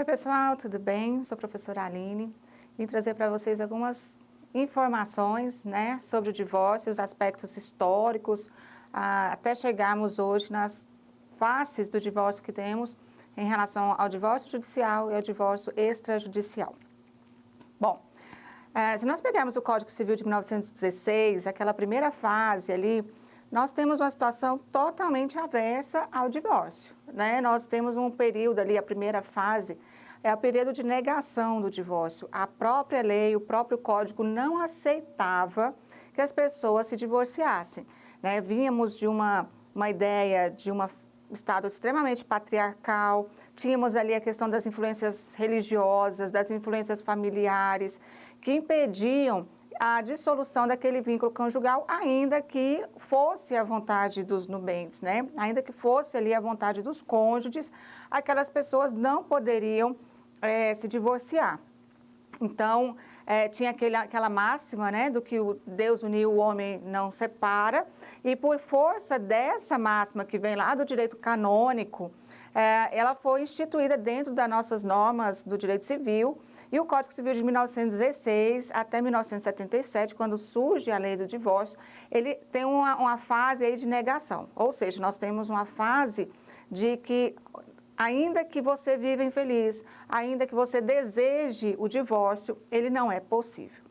Oi pessoal, tudo bem? Sou a professora Aline. Vim trazer para vocês algumas informações, sobre o divórcio, os aspectos históricos, até chegarmos hoje nas faces do divórcio que temos em relação ao divórcio judicial e ao divórcio extrajudicial. Bom, se nós pegarmos o Código Civil de 1916, aquela primeira fase ali, nós temos uma situação totalmente aversa ao divórcio, Nós temos um período ali, a primeira fase, é o período de negação do divórcio. A própria lei, o próprio código não aceitava que as pessoas se divorciassem, Vínhamos de uma ideia de um Estado extremamente patriarcal, tínhamos ali a questão das influências religiosas, das influências familiares, que impediam a dissolução daquele vínculo conjugal, ainda que fosse a vontade dos nubentes, Ainda que fosse ali a vontade dos cônjuges, aquelas pessoas não poderiam se divorciar. Então, tinha aquela máxima, do que o Deus uniu, o homem não separa, e por força dessa máxima que vem lá do direito canônico, ela foi instituída dentro das nossas normas do direito civil. E o Código Civil de 1916 até 1977, quando surge a lei do divórcio, ele tem uma fase aí de negação. Ou seja, nós temos uma fase de que, ainda que você viva infeliz, ainda que você deseje o divórcio, ele não é possível,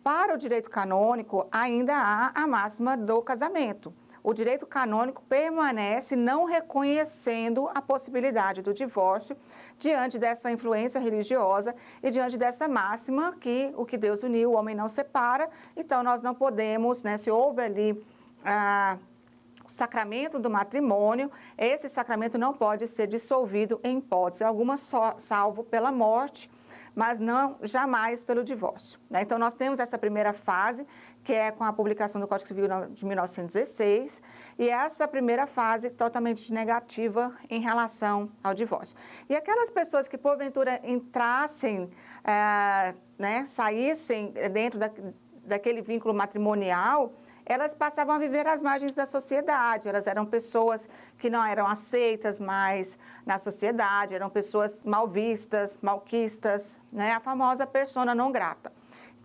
Para o direito canônico, ainda há a máxima do casamento. O direito canônico permanece não reconhecendo a possibilidade do divórcio diante dessa influência religiosa e diante dessa máxima que o que Deus uniu, o homem não separa. Então, nós não podemos, se houve ali o sacramento do matrimônio, esse sacramento não pode ser dissolvido em hipótese alguma, salvo pela morte, mas não jamais pelo divórcio. Então, nós temos essa primeira fase, que é com a publicação do Código Civil de 1916, e essa primeira fase totalmente negativa em relação ao divórcio. E aquelas pessoas que, porventura, entrassem, saíssem dentro daquele vínculo matrimonial, elas passavam a viver às margens da sociedade, elas eram pessoas que não eram aceitas mais na sociedade, eram pessoas mal vistas, malquistas, a famosa persona não grata,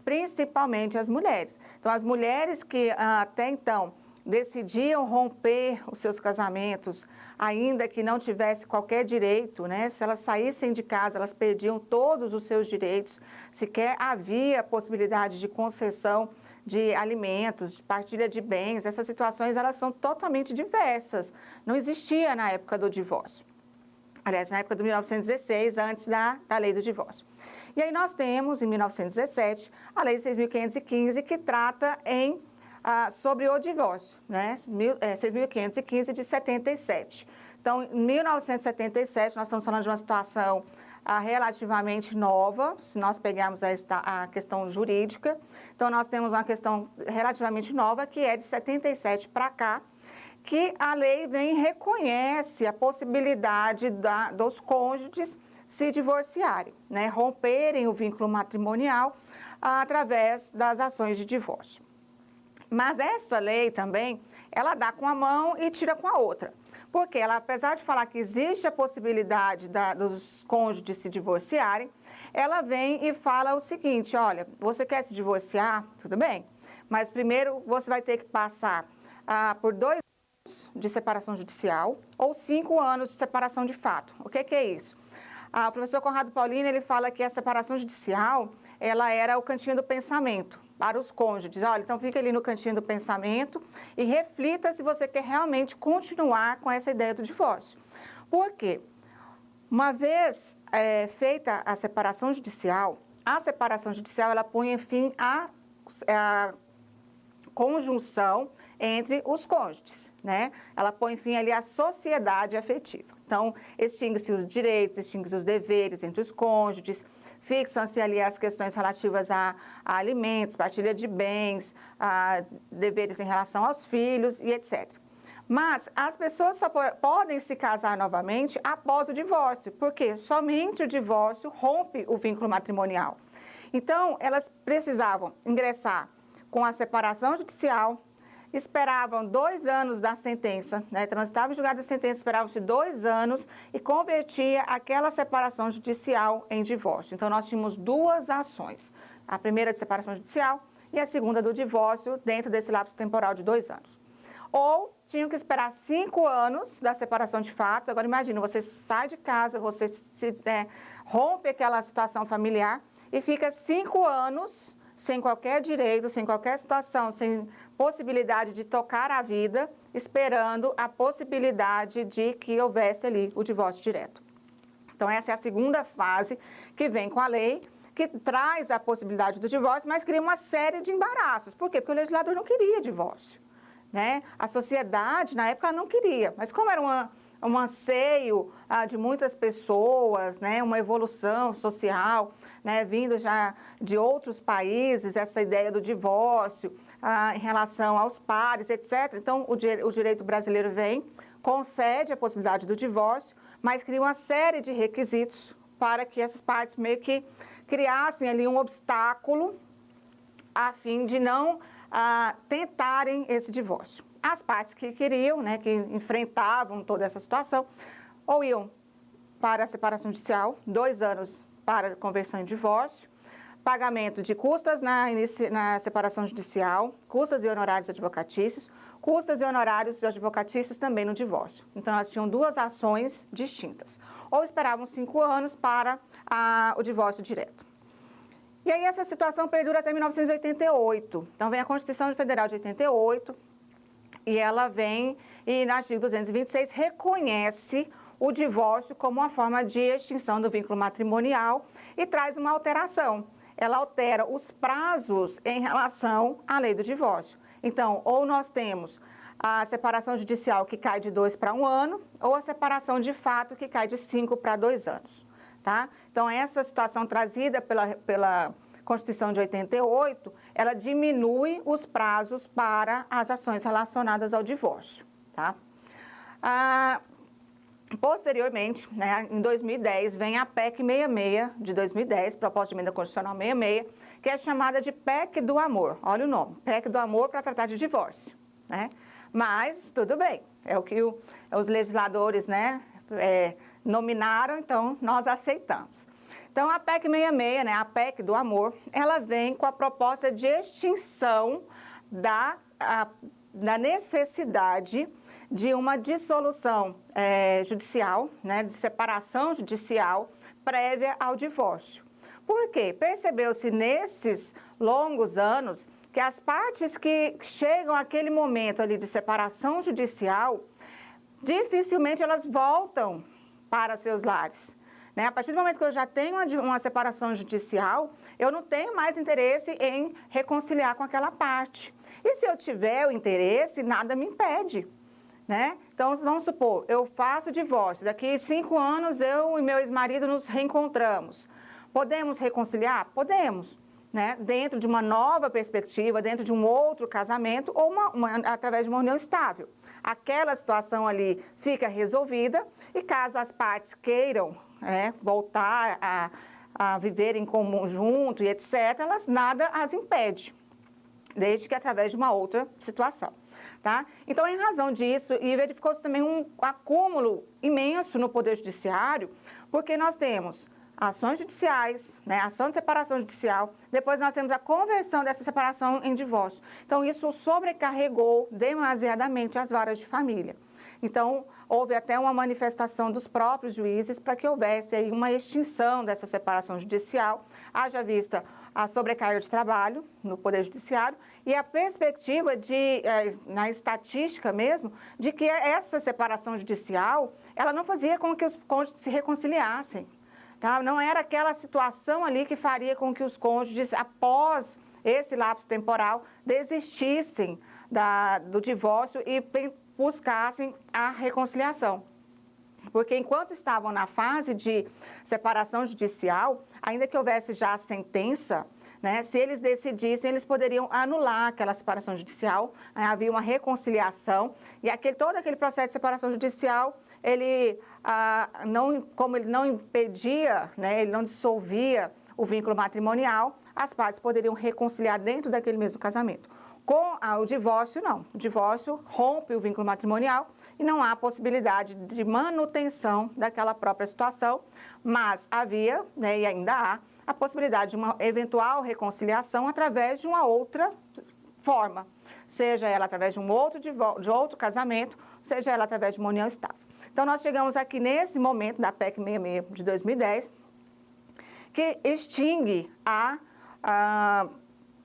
principalmente as mulheres. Então, as mulheres que até então decidiam romper os seus casamentos, ainda que não tivesse qualquer direito, se elas saíssem de casa, elas perdiam todos os seus direitos, sequer havia possibilidade de concessão de alimentos, de partilha de bens. Essas situações, elas são totalmente diversas. Não existia na época do divórcio. Aliás, na época de 1916, antes da lei do divórcio. E aí nós temos, em 1917, a lei 6.515, que trata sobre o divórcio, 6.515 de 77. Então, em 1977, nós estamos falando de uma situação relativamente nova, se nós pegarmos a questão jurídica. Então, nós temos uma questão relativamente nova, que é de 77 para cá, que a lei vem e reconhece a possibilidade dos cônjuges se divorciarem, romperem o vínculo matrimonial através das ações de divórcio. Mas essa lei também, ela dá com a mão e tira com a outra. Porque ela, apesar de falar que existe a possibilidade dos cônjuges se divorciarem, ela vem e fala o seguinte: olha, você quer se divorciar? Tudo bem, mas primeiro você vai ter que passar por 2 anos de separação judicial ou 5 anos de separação de fato. O que é isso? O professor Conrado Paulino, ele fala que a separação judicial, ela era o cantinho do pensamento para os cônjuges. Olha, então fica ali no cantinho do pensamento e reflita se você quer realmente continuar com essa ideia do divórcio. Por quê? Uma vez feita a separação judicial, ela põe fim à conjunção entre os cônjuges, Ela põe fim ali à sociedade afetiva. Então, extingue-se os direitos, extingue-se os deveres entre os cônjuges, fixam-se ali as questões relativas a alimentos, partilha de bens, deveres em relação aos filhos e etc. Mas as pessoas só podem se casar novamente após o divórcio, porque somente o divórcio rompe o vínculo matrimonial. Então, elas precisavam ingressar com a separação judicial, esperavam 2 anos da sentença, né? Transitava em julgado da sentença, esperavam-se 2 anos e convertia aquela separação judicial em divórcio. Então, nós tínhamos 2 ações, a primeira de separação judicial e a segunda do divórcio dentro desse lapso temporal de 2 anos. Ou tinham que esperar 5 anos da separação de fato. Agora, imagina, você sai de casa, você rompe aquela situação familiar e fica 5 anos sem qualquer direito, sem qualquer situação, sem possibilidade de tocar a vida, esperando a possibilidade de que houvesse ali o divórcio direto. Então, essa é a segunda fase que vem com a lei, que traz a possibilidade do divórcio, mas cria uma série de embaraços. Por quê? Porque o legislador não queria divórcio, né? A sociedade, na época, não queria, mas como era um anseio de muitas pessoas, né, uma evolução social, né, vindo já de outros países, essa ideia do divórcio em relação aos pares, etc. Então, o direito brasileiro vem, concede a possibilidade do divórcio, mas cria uma série de requisitos para que essas partes meio que criassem ali um obstáculo a fim de não tentarem esse divórcio. As partes que queriam, né, que enfrentavam toda essa situação, ou iam para a separação judicial, 2 anos para conversão em divórcio, pagamento de custas na separação judicial, custas e honorários advocatícios, custas e honorários advocatícios também no divórcio. Então, elas tinham 2 ações distintas. Ou esperavam 5 anos para o divórcio direto. E aí, essa situação perdura até 1988. Então, vem a Constituição Federal de 88, e ela vem, e no artigo 226, reconhece o divórcio como uma forma de extinção do vínculo matrimonial e traz uma alteração. Ela altera os prazos em relação à lei do divórcio. Então, ou nós temos a separação judicial que cai de 2 para 1 ano, ou a separação de fato que cai de 5 para 2 anos. Tá? Então, essa situação trazida pela Constituição de 88, ela diminui os prazos para as ações relacionadas ao divórcio. Tá? Posteriormente, né, em 2010, vem a PEC 66 de 2010, Proposta de Emenda Constitucional 66, que é chamada de PEC do Amor. Olha o nome, PEC do Amor para tratar de divórcio. Né? Mas, tudo bem, é o que os legisladores, né, nominaram, então nós aceitamos. Então, a PEC 66, né, a PEC do Amor, ela vem com a proposta de extinção da necessidade de uma dissolução judicial, né, de separação judicial prévia ao divórcio. Por quê? Percebeu-se nesses longos anos que as partes que chegam àquele momento ali de separação judicial, dificilmente elas voltam para seus lares. Né? A partir do momento que eu já tenho uma separação judicial, eu não tenho mais interesse em reconciliar com aquela parte. E se eu tiver o interesse, nada me impede. Né? Então, vamos supor, eu faço o divórcio, daqui 5 anos eu e meu ex-marido nos reencontramos. Podemos reconciliar? Podemos. Né? Dentro de uma nova perspectiva, dentro de um outro casamento ou através de uma união estável. Aquela situação ali fica resolvida e caso as partes queiram voltar a viver em comum junto e etc., nada as impede, desde que através de uma outra situação. Tá? Então, em razão disso, e verificou-se também um acúmulo imenso no Poder Judiciário, porque nós temos ações judiciais, né, ação de separação judicial, depois nós temos a conversão dessa separação em divórcio. Então, isso sobrecarregou demasiadamente as varas de família. Então, houve até uma manifestação dos próprios juízes para que houvesse aí uma extinção dessa separação judicial, haja vista a sobrecarga de trabalho no Poder Judiciário e a perspectiva na estatística mesmo, de que essa separação judicial, ela não fazia com que os cônjuges se reconciliassem. Tá? Não era aquela situação ali que faria com que os cônjuges, após esse lapso temporal, desistissem do divórcio e buscassem a reconciliação. Porque enquanto estavam na fase de separação judicial, ainda que houvesse já a sentença, né, se eles decidissem, eles poderiam anular aquela separação judicial, né, havia uma reconciliação, e todo aquele processo de separação judicial, como ele não impedia, né, ele não dissolvia o vínculo matrimonial, as partes poderiam reconciliar dentro daquele mesmo casamento. Com o divórcio, não. O divórcio rompe o vínculo matrimonial e não há possibilidade de manutenção daquela própria situação, mas havia, né, e ainda há, a possibilidade de uma eventual reconciliação através de uma outra forma, seja ela através de de outro casamento, seja ela através de uma união estável. Então, nós chegamos aqui nesse momento da PEC 66 de 2010, que extingue a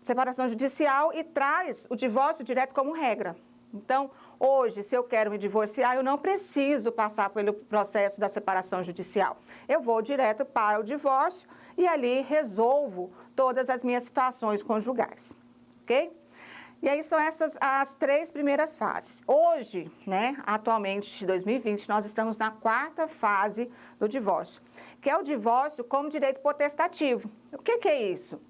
separação judicial e traz o divórcio direto como regra. Então, hoje, se eu quero me divorciar, eu não preciso passar pelo processo da separação judicial. Eu vou direto para o divórcio e ali resolvo todas as minhas situações conjugais, ok? E aí são essas as 3 primeiras fases. Hoje, né, atualmente, em 2020, nós estamos na 4ª fase do divórcio, que é o divórcio como direito potestativo. O que é isso?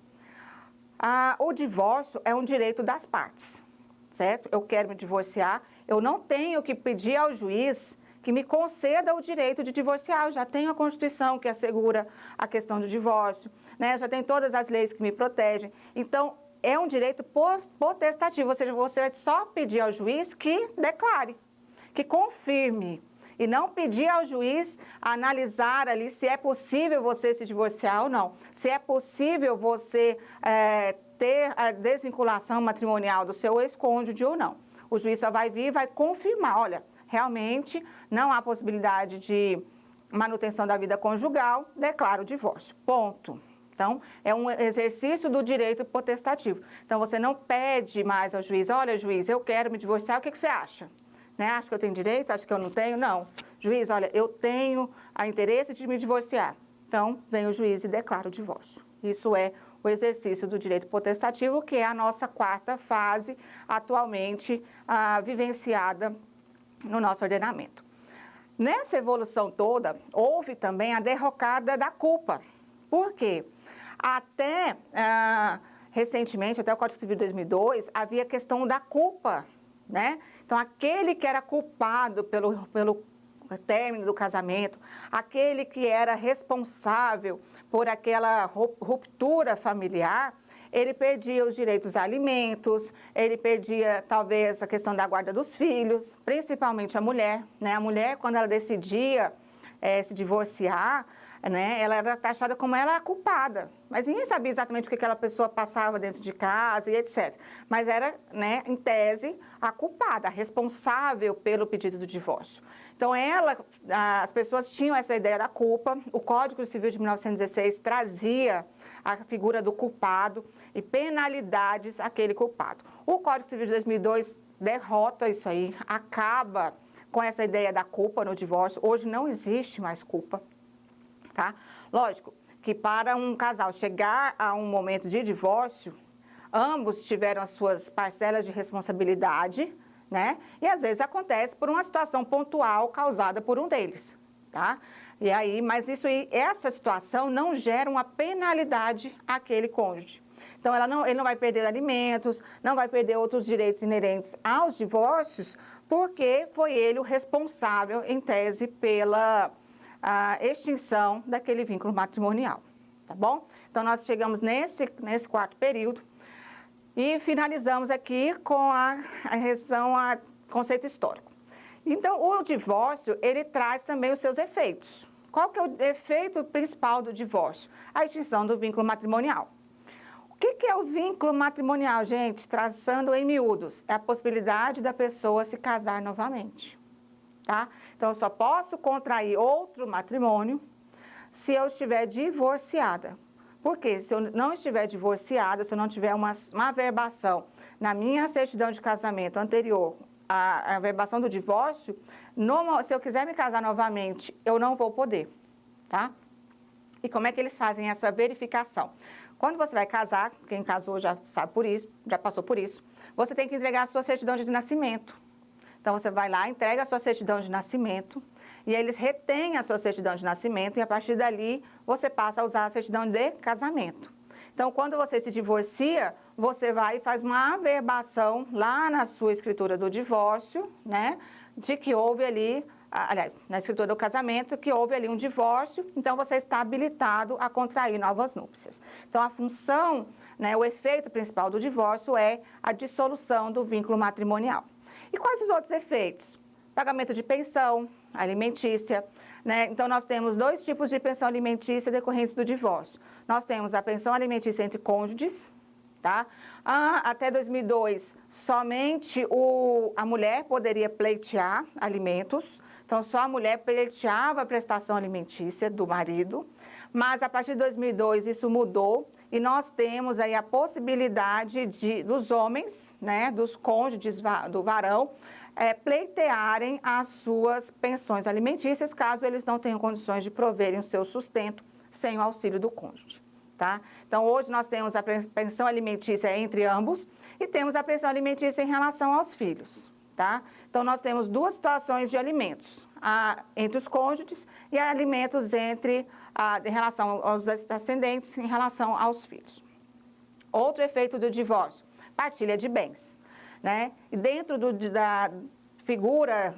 O divórcio é um direito das partes, certo? Eu quero me divorciar, eu não tenho que pedir ao juiz que me conceda o direito de divorciar. Eu já tenho a Constituição que assegura a questão do divórcio, né? Eu já tenho todas as leis que me protegem. Então, é um direito potestativo, ou seja, você vai só pedir ao juiz que declare, que confirme. E não pedir ao juiz analisar ali se é possível você se divorciar ou não. Se é possível você ter a desvinculação matrimonial do seu ex-cônjuge ou não. O juiz só vai vir e vai confirmar, olha, realmente não há possibilidade de manutenção da vida conjugal, declara o divórcio, ponto. Então, é um exercício do direito potestativo. Então, você não pede mais ao juiz, olha, juiz, eu quero me divorciar, o que você acha? Né? Acha que eu tenho direito? Acha que eu não tenho? Não. Juiz, olha, eu tenho a interesse de me divorciar. Então, vem o juiz e declara o divórcio. Isso é o exercício do direito potestativo, que é a nossa 4ª fase atualmente vivenciada no nosso ordenamento. Nessa evolução toda, houve também a derrocada da culpa. Por quê? Até recentemente, até o Código Civil de 2002, havia a questão da culpa, né? Então, aquele que era culpado pelo término do casamento, aquele que era responsável por aquela ruptura familiar, ele perdia os direitos a alimentos, ele perdia, talvez, a questão da guarda dos filhos, principalmente a mulher, né? A mulher, quando ela decidia se divorciar, né, ela era taxada como ela a culpada, mas ninguém sabia exatamente o que aquela pessoa passava dentro de casa e etc. Mas era, né, em tese, a culpada, a responsável pelo pedido do divórcio. Então, as pessoas tinham essa ideia da culpa, o Código Civil de 1916 trazia a figura do culpado e penalidades àquele culpado. O Código Civil de 2002 derrota isso aí, acaba com essa ideia da culpa no divórcio. Hoje não existe mais culpa. Tá? Lógico que para um casal chegar a um momento de divórcio, ambos tiveram as suas parcelas de responsabilidade, né? E às vezes acontece por uma situação pontual causada por um deles, tá? E aí, mas essa situação não gera uma penalidade àquele cônjuge. Então, ele não vai perder alimentos, não vai perder outros direitos inerentes aos divórcios, porque foi ele o responsável, em tese, pela extinção daquele vínculo matrimonial, tá bom? Então, nós chegamos nesse 4º período e finalizamos aqui com a revisão a conceito histórico. Então, o divórcio, ele traz também os seus efeitos. Qual que é o efeito principal do divórcio? A extinção do vínculo matrimonial. O que é o vínculo matrimonial, gente? Traçando em miúdos, é a possibilidade da pessoa se casar novamente. Tá? Então, eu só posso contrair outro matrimônio se eu estiver divorciada. Porque se eu não estiver divorciada, se eu não tiver uma averbação na minha certidão de casamento anterior, a averbação do divórcio, se eu quiser me casar novamente, eu não vou poder, tá? E como é que eles fazem essa verificação? Quando você vai casar, quem casou já sabe por isso, já passou por isso, você tem que entregar a sua certidão de nascimento. Então, você vai lá, entrega a sua certidão de nascimento e eles retêm a sua certidão de nascimento e, a partir dali, você passa a usar a certidão de casamento. Então, quando você se divorcia, você vai e faz uma averbação lá na sua escritura do divórcio, né, de que houve ali, aliás, na escritura do casamento, que houve ali um divórcio, então você está habilitado a contrair novas núpcias. Então, a função né, o efeito principal do divórcio é a dissolução do vínculo matrimonial. E quais os outros efeitos? Pagamento de pensão alimentícia, né? Então, nós temos dois tipos de pensão alimentícia decorrentes do divórcio. Nós temos a pensão alimentícia entre cônjuges, tá? Até 2002, somente a mulher poderia pleitear alimentos, então só a mulher pleiteava a prestação alimentícia do marido, mas a partir de 2002 isso mudou e nós temos aí a possibilidade dos homens, né, dos cônjuges do varão, pleitearem as suas pensões alimentícias, caso eles não tenham condições de proverem o seu sustento sem o auxílio do cônjuge. Tá? Então, hoje nós temos a pensão alimentícia entre ambos e temos a pensão alimentícia em relação aos filhos. Tá? Então, nós temos duas situações de alimentos, entre os cônjuges e alimentos em relação aos ascendentes, em relação aos filhos. Outro efeito do divórcio, partilha de bens. Né? E dentro da figura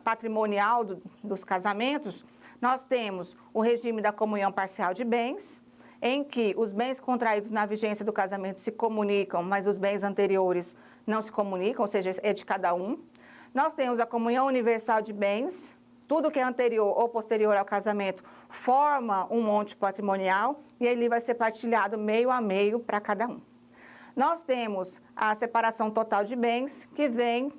patrimonial dos casamentos, nós temos o regime da comunhão parcial de bens, em que os bens contraídos na vigência do casamento se comunicam, mas os bens anteriores não se comunicam, ou seja, é de cada um. Nós temos a comunhão universal de bens, tudo que é anterior ou posterior ao casamento forma um monte patrimonial e ele vai ser partilhado meio a meio para cada um. Nós temos a separação total de bens, que vem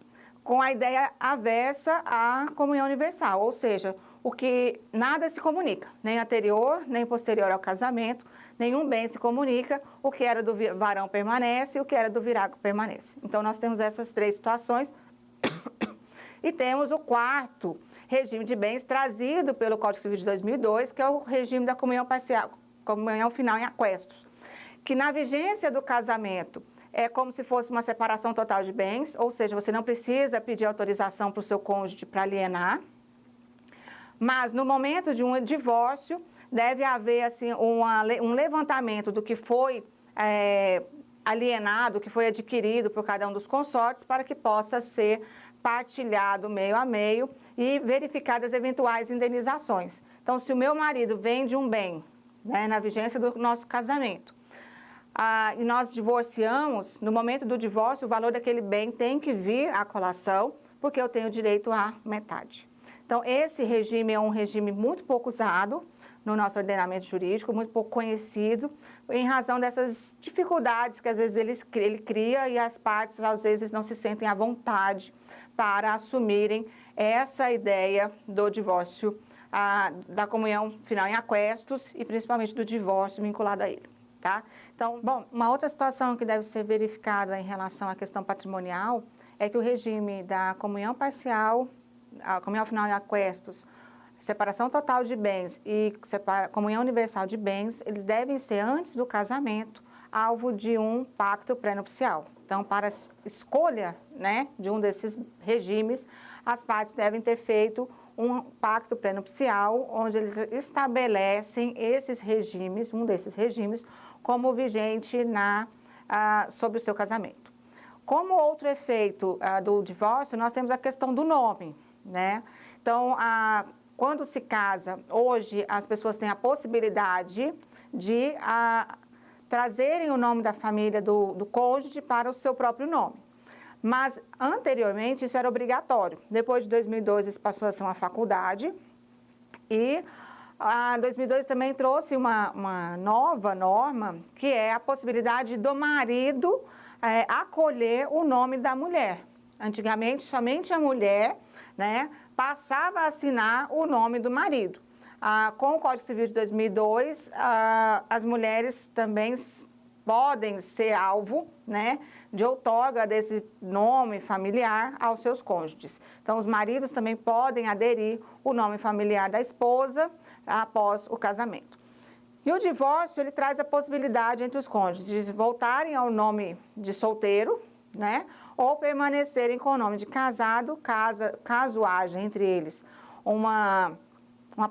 com a ideia aversa à comunhão universal, ou seja, o que nada se comunica, nem anterior, nem posterior ao casamento, nenhum bem se comunica, o que era do varão permanece, o que era do virago permanece. Então, nós temos essas três situações e temos o quarto regime de bens trazido pelo Código Civil de 2002, que é o regime da comunhão parcial, comunhão final em aquestos, que na vigência do casamento é como se fosse uma separação total de bens, ou seja, você não precisa pedir autorização para o seu cônjuge para alienar, mas no momento de um divórcio deve haver assim, um levantamento do que foi alienado, que foi adquirido por cada um dos consortes para que possa ser partilhado meio a meio e verificadas eventuais indenizações. Então, se o meu marido vende um bem, né, na vigência do nosso casamento, e nós divorciamos, no momento do divórcio, o valor daquele bem tem que vir à colação, porque eu tenho direito à metade. Então, esse regime é um regime muito pouco usado no nosso ordenamento jurídico, muito pouco conhecido, em razão dessas dificuldades que às vezes ele cria e as partes às vezes não se sentem à vontade para assumirem essa ideia do divórcio, da comunhão final em aquestos e principalmente do divórcio vinculado a ele. Tá? Então, bom, uma outra situação que deve ser verificada em relação à questão patrimonial é que o regime da comunhão parcial, a comunhão final em aquestos, separação total de bens e comunhão universal de bens, eles devem ser, antes do casamento, alvo de um pacto pré-nupcial. Então, para a escolha, né, de um desses regimes, as partes devem ter feito um pacto pré-nupcial, onde eles estabelecem esses regimes, um desses regimes, como vigente sobre o seu casamento. Como outro efeito do divórcio, nós temos a questão do nome, né? Então, quando se casa, hoje as pessoas têm a possibilidade de trazerem o nome da família do cônjuge para o seu próprio nome. Mas, anteriormente, isso era obrigatório. Depois de 2002, isso passou a ser uma faculdade. E 2002 também trouxe uma nova norma, que é a possibilidade do marido acolher o nome da mulher. Antigamente, somente a mulher, né, passava a assinar o nome do marido. Com o Código Civil de 2002, as mulheres também podem ser alvo, né, de outorga desse nome familiar aos seus cônjuges. Então, os maridos também podem aderir o nome familiar da esposa após o casamento. E o divórcio, ele traz a possibilidade entre os cônjuges de voltarem ao nome de solteiro, né, ou permanecerem com o nome de casado, caso haja entre eles uma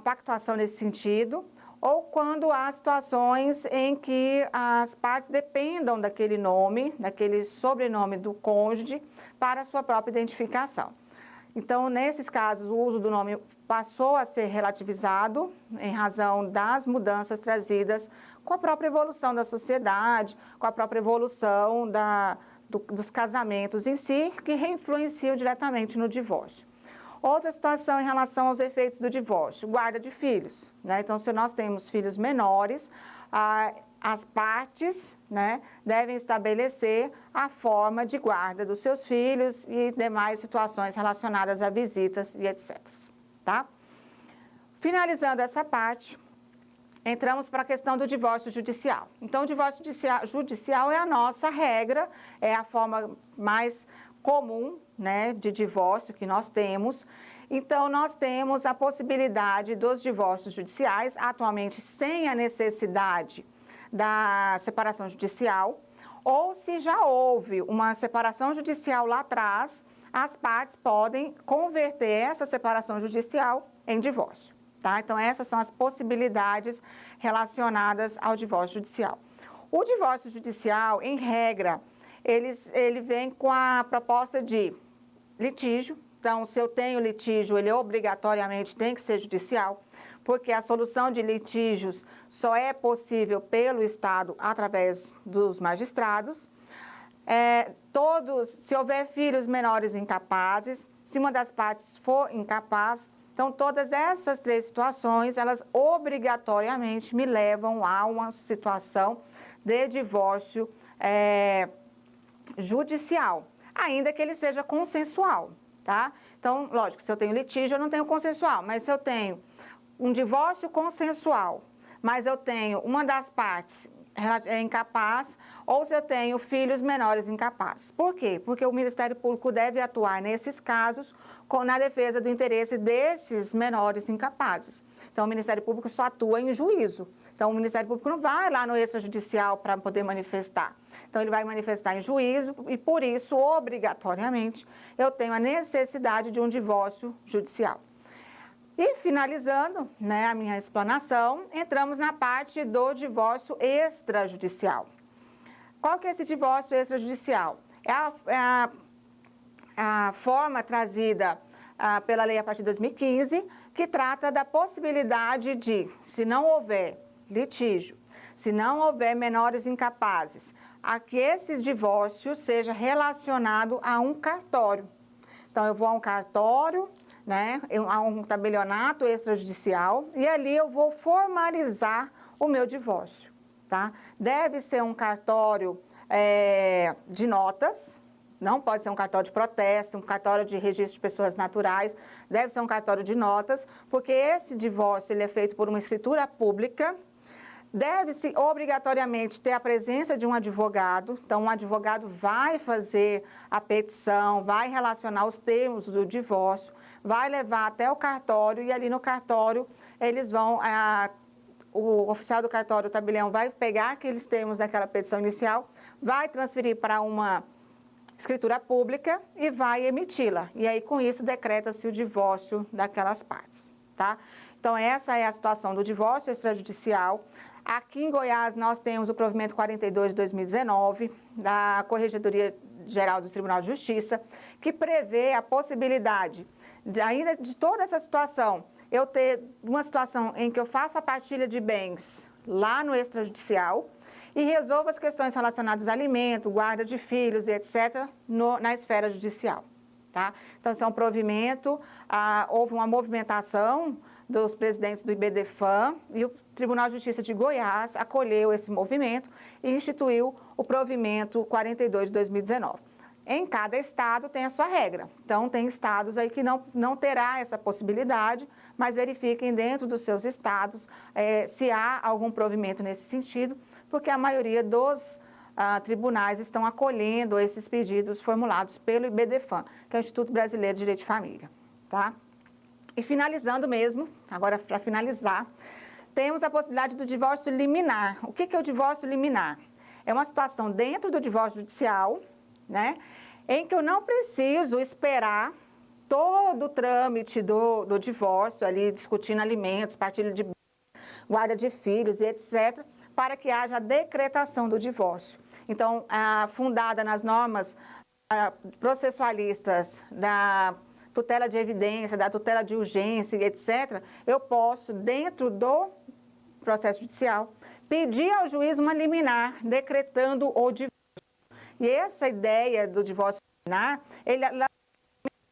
pactuação nesse sentido, ou quando há situações em que as partes dependam daquele nome, daquele sobrenome do cônjuge para a sua própria identificação. Então, nesses casos, o uso do nome passou a ser relativizado em razão das mudanças trazidas com a própria evolução da sociedade, com a própria evolução dos casamentos em si, que influenciam diretamente no divórcio. Outra situação em relação aos efeitos do divórcio, guarda de filhos, né? Então, se nós temos filhos menores, as partes, né, devem estabelecer a forma de guarda dos seus filhos e demais situações relacionadas a visitas e etc. Tá? Finalizando essa parte, entramos para a questão do divórcio judicial. Então, o divórcio judicial é a nossa regra, é a forma mais comum, né, de divórcio que nós temos. Então, nós temos a possibilidade dos divórcios judiciais, atualmente sem a necessidade da separação judicial, ou se já houve uma separação judicial lá atrás, as partes podem converter essa separação judicial em divórcio. Tá? Então, essas são as possibilidades relacionadas ao divórcio judicial. O divórcio judicial, em regra, ele vem com a proposta de litígio. Então, se eu tenho litígio, ele obrigatoriamente tem que ser judicial, porque a solução de litígios só é possível pelo Estado através dos magistrados. Se houver filhos menores incapazes, se uma das partes for incapaz, então todas essas três situações, elas obrigatoriamente me levam a uma situação de divórcio judicial, ainda que ele seja consensual, tá? Então, lógico, se eu tenho litígio, eu não tenho consensual, mas se eu tenho um divórcio consensual, mas eu tenho uma das partes incapaz, ou se eu tenho filhos menores incapazes. Por quê? Porque o Ministério Público deve atuar nesses casos na defesa do interesse desses menores incapazes. Então, o Ministério Público só atua em juízo. Então, o Ministério Público não vai lá no extrajudicial para poder manifestar. Então, ele vai manifestar em juízo e, por isso, obrigatoriamente, eu tenho a necessidade de um divórcio judicial. E, finalizando, né, a minha explanação, entramos na parte do divórcio extrajudicial. Qual que é esse divórcio extrajudicial? É a forma trazida pela lei a partir de 2015, que trata da possibilidade de, se não houver litígio, se não houver menores incapazes, a que esse divórcio seja relacionado a um cartório. Então, eu vou a um cartório, né, a um tabelionato extrajudicial, e ali eu vou formalizar o meu divórcio, tá? Deve ser um cartório de notas, não pode ser um cartório de protesto, um cartório de registro de pessoas naturais, deve ser um cartório de notas, porque esse divórcio ele é feito por uma escritura pública. Deve-se obrigatoriamente ter a presença de um advogado, então um advogado vai fazer a petição, vai relacionar os termos do divórcio, vai levar até o cartório e ali no cartório eles vão, o oficial do cartório, o tabelião, vai pegar aqueles termos daquela petição inicial, vai transferir para uma escritura pública e vai emiti-la. E aí com isso decreta-se o divórcio daquelas partes, tá? Então essa é a situação do divórcio extrajudicial. Aqui em Goiás, nós temos o provimento 42 de 2019, da Corregedoria Geral do Tribunal de Justiça, que prevê a possibilidade, ainda de toda essa situação, eu ter uma situação em que eu faço a partilha de bens lá no extrajudicial e resolvo as questões relacionadas a alimento, guarda de filhos e etc., na esfera judicial. Tá? Então, isso é um provimento, houve uma movimentação dos presidentes do IBDFAM e o Tribunal de Justiça de Goiás acolheu esse movimento e instituiu o provimento 42 de 2019. Em cada estado tem a sua regra, então tem estados aí que não terá essa possibilidade, mas verifiquem dentro dos seus estados se há algum provimento nesse sentido, porque a maioria dos tribunais estão acolhendo esses pedidos formulados pelo IBDFAM, que é o Instituto Brasileiro de Direito de Família, tá? E finalizando mesmo, agora para finalizar, temos a possibilidade do divórcio liminar. O que é o divórcio liminar? É uma situação dentro do divórcio judicial, né, em que eu não preciso esperar todo o trâmite do divórcio, ali discutindo alimentos, partilha de guarda de filhos e etc., para que haja a decretação do divórcio. Então, fundada nas normas processualistas tutela de evidência, da tutela de urgência, etc., eu posso, dentro do processo judicial, pedir ao juiz uma liminar decretando o divórcio. E essa ideia do divórcio liminar, ela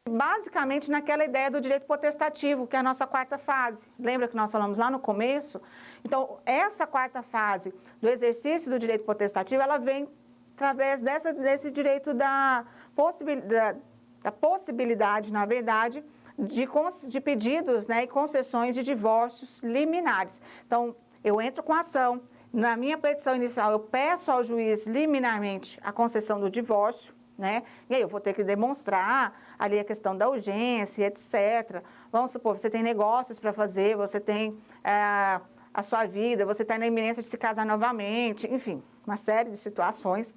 basicamente naquela ideia do direito potestativo, que é a nossa quarta fase. Lembra que nós falamos lá no começo? Então, essa quarta fase do exercício do direito potestativo, ela vem através desse direito da possibilidade, na verdade, de pedidos, né, e concessões de divórcios liminares. Então, eu entro com a ação, na minha petição inicial eu peço ao juiz liminarmente a concessão do divórcio, né? E aí eu vou ter que demonstrar ali a questão da urgência, etc. Vamos supor, você tem negócios para fazer, você tem a sua vida, você está na iminência de se casar novamente, enfim, uma série de situações.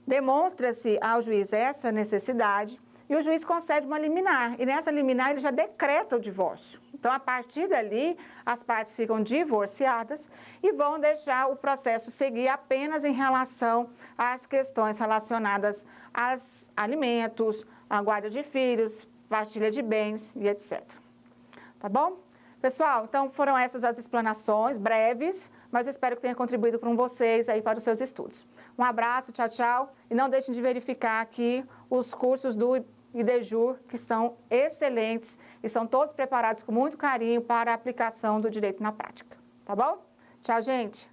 Demonstra-se ao juiz essa necessidade e o juiz concede uma liminar. E nessa liminar ele já decreta o divórcio. Então, a partir dali, as partes ficam divorciadas e vão deixar o processo seguir apenas em relação às questões relacionadas aos alimentos, à guarda de filhos, partilha de bens e etc. Tá bom? Pessoal, então foram essas as explanações breves, mas eu espero que tenha contribuído com vocês aí para os seus estudos. Um abraço, tchau, tchau. E não deixem de verificar aqui os cursos do IDEJUR, que são excelentes e são todos preparados com muito carinho para a aplicação do direito na prática. Tá bom? Tchau, gente!